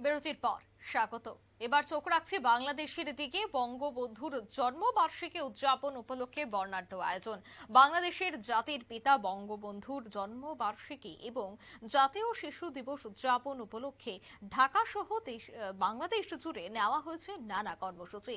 বিরতির পর স্বাগত। এবার চোখ রাখছি বাংলাদেশের দিকে। বঙ্গবন্ধুর জন্মবার্ষিকী উদযাপন উপলক্ষে বর্ণাঢ্য আয়োজন। বাংলাদেশের জাতির পিতা বঙ্গবন্ধুর জন্মবার্ষিকী এবং জাতীয় শিশু দিবস উদযাপন উপলক্ষে ঢাকা সহ বাংলাদেশ জুড়ে নেওয়া হয়েছে নানা কর্মসূচি।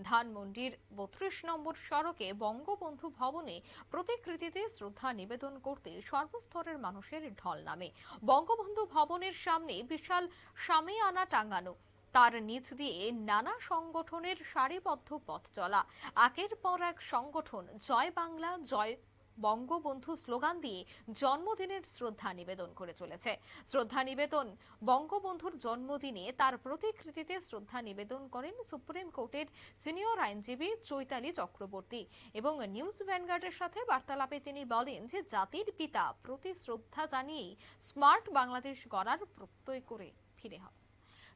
ধানমন্ডির ৩২ নম্বর সড়কে বঙ্গবন্ধু ভবনে প্রতিকৃতিতে শ্রদ্ধা নিবেদন করতে সর্বস্তরের মানুষের ঢল নামে। বঙ্গবন্ধু ভবনের সামনে বিশাল শামিয়ানা টাঙানো, তার নিচ দিয়ে নানা সংগঠনের সারিবদ্ধ পথ চলা। একের পর এক সংগঠন জয় বাংলা জয় বঙ্গবন্ধু স্লোগান দিয়ে জন্মদিনের শ্রদ্ধা নিবেদন করে চলেছে। শ্রদ্ধা নিবেদন বঙ্গবন্ধুর জন্মদিনে তার প্রতিকৃতিতে শ্রদ্ধা নিবেদন করেন সুপ্রিম কোর্টের সিনিয়র আইনজীবী চৈতালি চক্রবর্তী। এবং নিউজ ভ্যানগার্ডের সাথে বার্তালাপে তিনি বলেন যে জাতির পিতা প্রতি শ্রদ্ধা জানিয়েই স্মার্ট বাংলাদেশ গড়ার প্রত্যয় করে ফিরে হবে।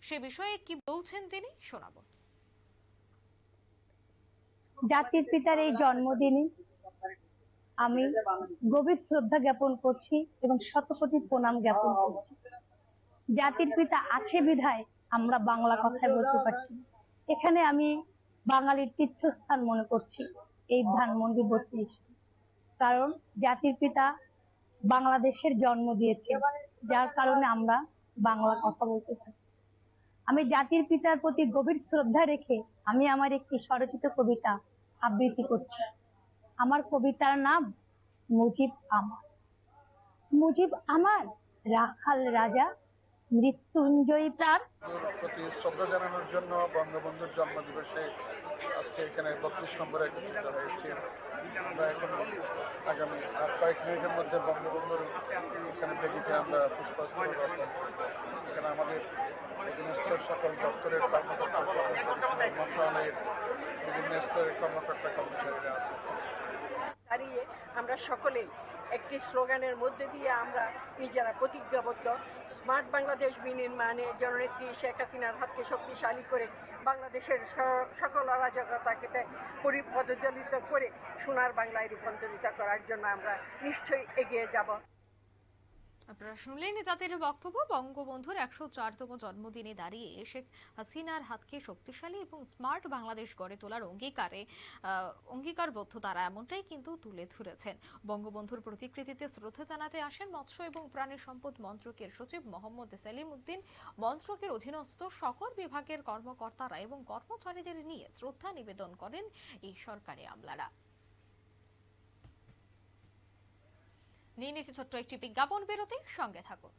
সে বিষয়ে কি বলছেন তিনি, শোনাবো। জাতির পিতার এই জন্মদিনে আমি গভীর শ্রদ্ধা জ্ঞাপন করছি এবং শতকোটি প্রণাম জ্ঞাপন করছি। জাতির পিতা আছে বিধায় আমরা বাংলা কথায় বলতে পারছি। এখানে আমি বাঙালির তীর্থস্থান মনে করছি এই ধানমন্ডি ৩২, কারণ জাতির পিতা বাংলাদেশের জন্ম দিয়েছে, যার কারণে আমরা বাংলা কথা বলতে পারছি। আমি জাতির পিতার প্রতি গভীর শ্রদ্ধা রেখে আমি আমার একটি স্বরচিত কবিতা আবৃত্তি করছি। আমার কবিতার নাম মুজিব আমার। মুজিব আমার রাখাল রাজা, মৃত্যুঞ্জয়ী প্রাণ। প্রতি শ্রদ্ধা জানানোর জন্য বঙ্গবন্ধুর জন্মদিবসে আজকে এখানে ৩২ নম্বরে একত্রিত হয়েছি। আমরা এখন আগামী আর কয়েক মিনিটের মধ্যে বঙ্গবন্ধুর এখানে বেদিতে আমরা পুষ্পাস্তর অর্পণ করব। এখানে আমাদের অধীনস্থ সকল দপ্তরের কর্মকর্তা কর্মচারী, মন্ত্রণালয়ের বিভিন্ন স্তরের কর্মকর্তা কর্মচারীরা আছে। দাঁড়িয়ে আমরা সকলেই একটি স্লোগানের মধ্যে দিয়ে আমরা নিজেরা প্রতিজ্ঞাবদ্ধ, স্মার্ট বাংলাদেশ বিনির্মাণে জননেত্রী শেখ হাসিনার হাতকে শক্তিশালী করে বাংলাদেশের সকল অরাজকতাকে পরিপদদলিত করে সোনার বাংলায় রূপান্তরিত করার জন্য আমরা নিশ্চয়ই এগিয়ে যাব। আপনারা শুনলেন তাদের বক্তব্য। বঙ্গবন্ধুর ১০৪তম জন্মদিনে দাঁড়িয়ে শেখ হাসিনার হাতকে শক্তিশালী এবং স্মার্ট বাংলাদেশ গড়ে তোলার অঙ্গীকারবদ্ধ তারা, এমনটাই কিন্তু তুলে ধরেছেন। বঙ্গবন্ধুর প্রতিকৃতিতে শ্রদ্ধা জানাতে আসেন মৎস্য এবং প্রাণী সম্পদ মন্ত্রকের সচিব মোহাম্মদ সেলিম উদ্দিন। মন্ত্রকের অধীনস্থ সকল বিভাগের কর্মকর্তারা এবং কর্মচারীদের নিয়ে শ্রদ্ধা নিবেদন করেন এই সরকারি আমলারা। নিয়ে নিচ্ছে ছোট্ট একটি বিজ্ঞাপন বিরতি, সঙ্গে থাকুন।